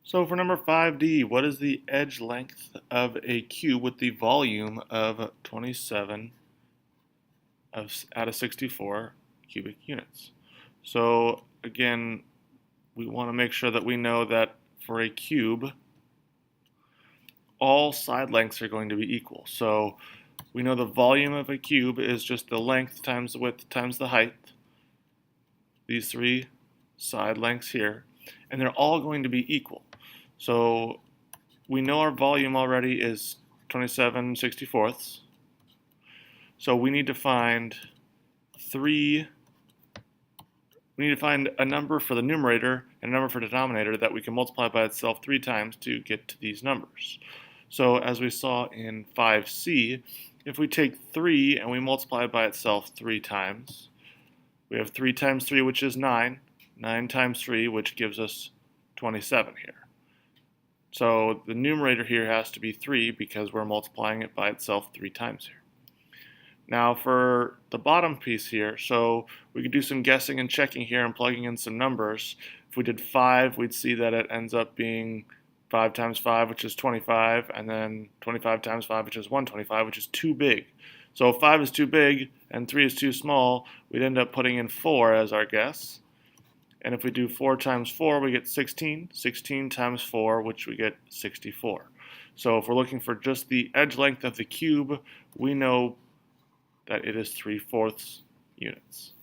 So for number 5d, what is the edge length of a cube with the volume of 27 out of 64 cubic units? So again, we want to make sure that we know that for a cube, all side lengths are going to be equal. So we know the volume of a cube is just the length times the width times the height, these three side lengths here, and they're all going to be equal. So we know our volume already is 27/64. So we need to find a number for the numerator and a number for the denominator that we can multiply by itself 3 times to get to these numbers. So as we saw in 5c, if we take 3 and we multiply by itself 3 times, we have 3 times 3, which is 9, 9 times 3, which gives us 27 here. So the numerator here has to be 3 because we're multiplying it by itself 3 times here. Now for the bottom piece here, so we could do some guessing and checking here and plugging in some numbers. If we did 5, we'd see that it ends up being 5 times 5, which is 25, and then 25 times 5, which is 125, which is too big. So if 5 is too big and 3 is too small, we'd end up putting in 4 as our guess. And if we do 4 times 4, we get 16. 16 times 4, which we get 64. So if we're looking for just the edge length of the cube, we know that it is 3/4 units.